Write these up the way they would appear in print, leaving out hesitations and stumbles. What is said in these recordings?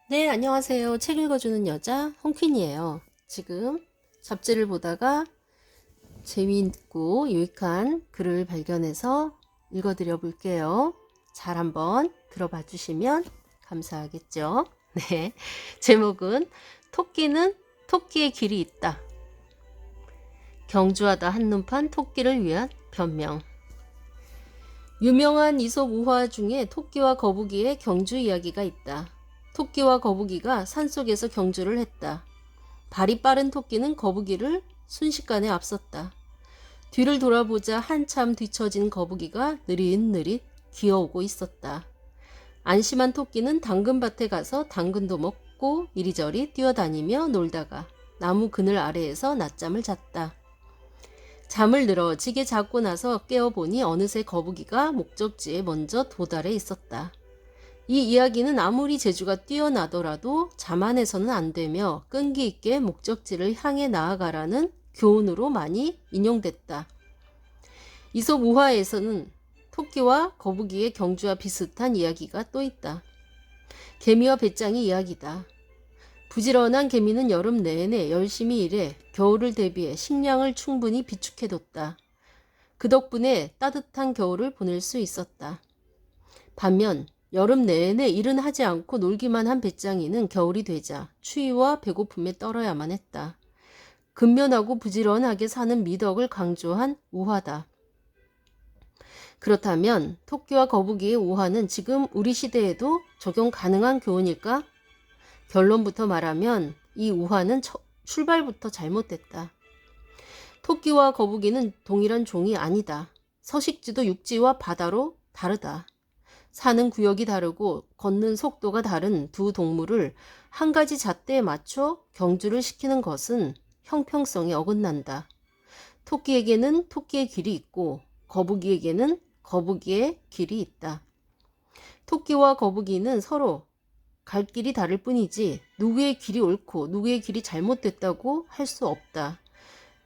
네, 안녕하세요. 책 읽어주는 여자 홍퀸이에요. 지금 잡지를 보다가 재미있고 유익한 글을 발견해서 읽어드려 볼게요. 잘 한번 들어봐 주시면 감사하겠죠. 네, 제목은 토끼는 토끼의 길이 있다. 경주하다 한눈판 토끼를 위한 변명. 유명한 이솝 우화 중에 토끼와 거북이의 경주 이야기가 있다. 토끼와 거북이가 산속에서 경주를 했다. 발이 빠른 토끼는 거북이를 순식간에 앞섰다. 뒤를 돌아보자 한참 뒤처진 거북이가 느릿느릿 기어오고 있었다. 안심한 토끼는 당근밭에 가서 당근도 먹고 이리저리 뛰어다니며 놀다가 나무 그늘 아래에서 낮잠을 잤다. 잠을 늘어지게 잤고 나서 깨어보니 어느새 거북이가 목적지에 먼저 도달해 있었다. 이 이야기는 아무리 재주가 뛰어나더라도 자만해서는 안 되며 끈기 있게 목적지를 향해 나아가라는 교훈으로 많이 인용됐다. 이솝 우화에서는 토끼와 거북이의 경주와 비슷한 이야기가 또 있다. 개미와 배짱이 이야기다. 부지런한 개미는 여름 내내 열심히 일해 겨울을 대비해 식량을 충분히 비축해뒀다. 그 덕분에 따뜻한 겨울을 보낼 수 있었다. 반면 여름 내내 일은 하지 않고 놀기만 한 배짱이는 겨울이 되자 추위와 배고픔에 떨어야만 했다. 근면하고 부지런하게 사는 미덕을 강조한 우화다. 그렇다면 토끼와 거북이의 우화는 지금 우리 시대에도 적용 가능한 교훈일까? 결론부터 말하면 이 우화는 출발부터 잘못됐다. 토끼와 거북이는 동일한 종이 아니다. 서식지도 육지와 바다로 다르다. 사는 구역이 다르고 걷는 속도가 다른 두 동물을 한 가지 잣대에 맞춰 경주를 시키는 것은 형평성에 어긋난다. 토끼에게는 토끼의 길이 있고 거북이에게는 거북이의 길이 있다. 토끼와 거북이는 서로 갈 길이 다를 뿐이지 누구의 길이 옳고 누구의 길이 잘못됐다고 할 수 없다.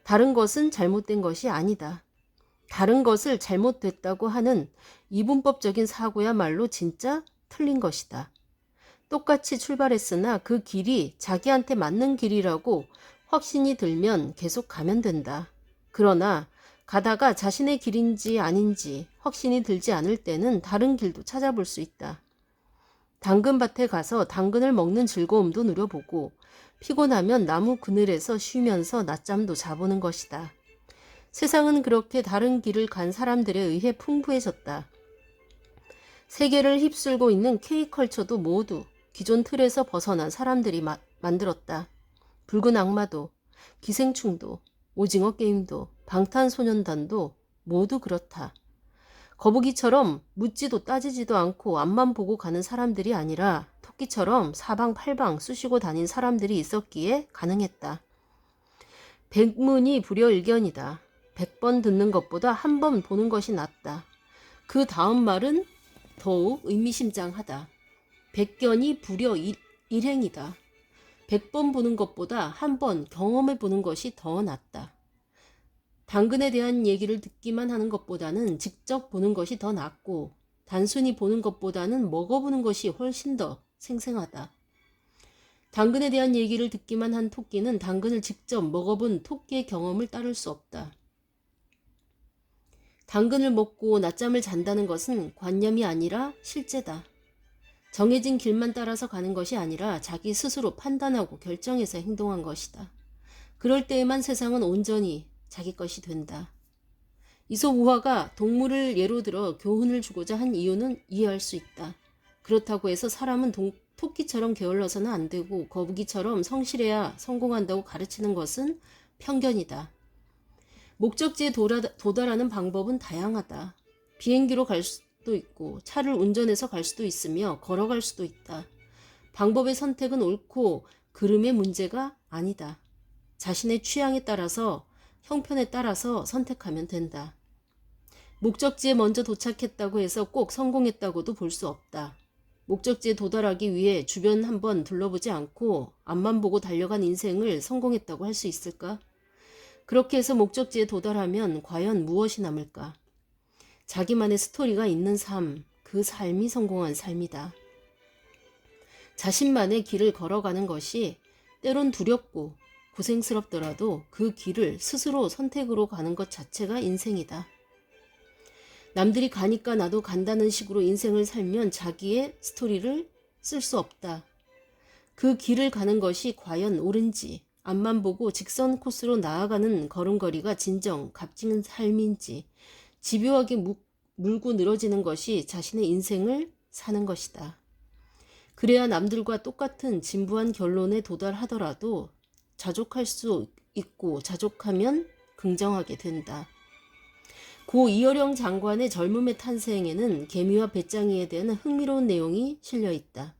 다른 것은 잘못된 것이 아니다. 다른 것을 잘못됐다고 하는 이분법적인 사고야말로 진짜 틀린 것이다. 똑같이 출발했으나 그 길이 자기한테 맞는 길이라고 확신이 들면 계속 가면 된다. 그러나 가다가 자신의 길인지 아닌지 확신이 들지 않을 때는 다른 길도 찾아볼 수 있다. 당근밭에 가서 당근을 먹는 즐거움도 누려보고 피곤하면 나무 그늘에서 쉬면서 낮잠도 자보는 것이다. 세상은 그렇게 다른 길을 간 사람들에 의해 풍부해졌다. 세계를 휩쓸고 있는 K컬처도 모두 기존 틀에서 벗어난 사람들이 만들었다. 붉은 악마도, 기생충도, 오징어 게임도, 방탄소년단도 모두 그렇다. 거북이처럼 묻지도 따지지도 않고 앞만 보고 가는 사람들이 아니라 토끼처럼 사방팔방 쑤시고 다닌 사람들이 있었기에 가능했다. 백문이 불여일견이다. 100번 듣는 것보다 한 번 보는 것이 낫다. 그 다음 말은 더욱 의미심장하다. 백견이 불여 일행이다. 100번 보는 것보다 한 번 경험해 보는 것이 더 낫다. 당근에 대한 얘기를 듣기만 하는 것보다는 직접 보는 것이 더 낫고 단순히 보는 것보다는 먹어보는 것이 훨씬 더 생생하다. 당근에 대한 얘기를 듣기만 한 토끼는 당근을 직접 먹어본 토끼의 경험을 따를 수 없다. 당근을 먹고 낮잠을 잔다는 것은 관념이 아니라 실제다. 정해진 길만 따라서 가는 것이 아니라 자기 스스로 판단하고 결정해서 행동한 것이다. 그럴 때에만 세상은 온전히 자기 것이 된다. 이솝 우화가 동물을 예로 들어 교훈을 주고자 한 이유는 이해할 수 있다. 그렇다고 해서 사람은 토끼처럼 게을러서는 안 되고 거북이처럼 성실해야 성공한다고 가르치는 것은 편견이다. 목적지에 도달하는 방법은 다양하다. 비행기로 갈 수도 있고 차를 운전해서 갈 수도 있으며 걸어갈 수도 있다. 방법의 선택은 옳고 그름의 문제가 아니다. 자신의 취향에 따라서 형편에 따라서 선택하면 된다. 목적지에 먼저 도착했다고 해서 꼭 성공했다고도 볼 수 없다. 목적지에 도달하기 위해 주변 한번 둘러보지 않고 앞만 보고 달려간 인생을 성공했다고 할 수 있을까? 그렇게 해서 목적지에 도달하면 과연 무엇이 남을까? 자기만의 스토리가 있는 삶, 그 삶이 성공한 삶이다. 자신만의 길을 걸어가는 것이 때론 두렵고 고생스럽더라도 그 길을 스스로 선택으로 가는 것 자체가 인생이다. 남들이 가니까 나도 간다는 식으로 인생을 살면 자기의 스토리를 쓸 수 없다. 그 길을 가는 것이 과연 옳은지, 앞만 보고 직선 코스로 나아가는 걸음걸이가 진정 값진 삶인지 집요하게 물고 늘어지는 것이 자신의 인생을 사는 것이다. 그래야 남들과 똑같은 진부한 결론에 도달하더라도 자족할 수 있고 자족하면 긍정하게 된다. 고 이어령 장관의 젊음의 탄생에는 개미와 배짱이에 대한 흥미로운 내용이 실려 있다.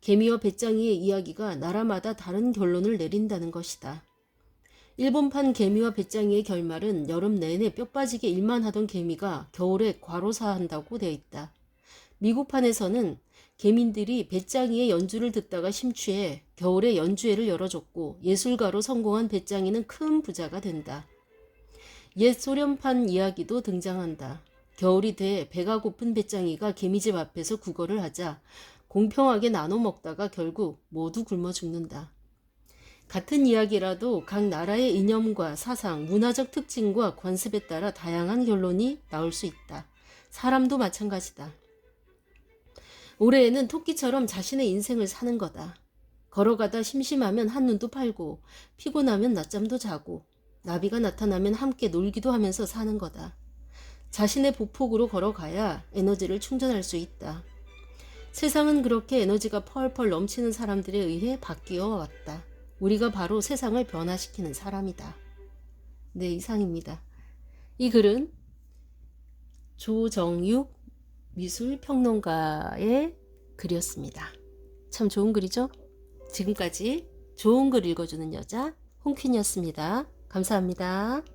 개미와 배짱이의 이야기가 나라마다 다른 결론을 내린다는 것이다. 일본판 개미와 배짱이의 결말은 여름 내내 뼈 빠지게 일만 하던 개미가 겨울에 과로사한다고 되어 있다. 미국판에서는 개민들이 배짱이의 연주를 듣다가 심취해 겨울에 연주회를 열어줬고 예술가로 성공한 배짱이는 큰 부자가 된다. 옛 소련판 이야기도 등장한다. 겨울이 돼 배가 고픈 배짱이가 개미집 앞에서 구걸을 하자 공평하게 나눠 먹다가 결국 모두 굶어 죽는다. 같은 이야기라도 각 나라의 이념과 사상, 문화적 특징과 관습에 따라 다양한 결론이 나올 수 있다. 사람도 마찬가지다. 올해에는 토끼처럼 자신의 인생을 사는 거다. 걸어가다 심심하면 한눈도 팔고 피곤하면 낮잠도 자고 나비가 나타나면 함께 놀기도 하면서 사는 거다. 자신의 보폭으로 걸어가야 에너지를 충전할 수 있다. 세상은 그렇게 에너지가 펄펄 넘치는 사람들에 의해 바뀌어 왔다. 우리가 바로 세상을 변화시키는 사람이다. 네, 이상입니다. 이 글은 조정육 미술평론가의 글이었습니다. 참 좋은 글이죠? 지금까지 좋은 글 읽어주는 여자 홍퀸이었습니다. 감사합니다.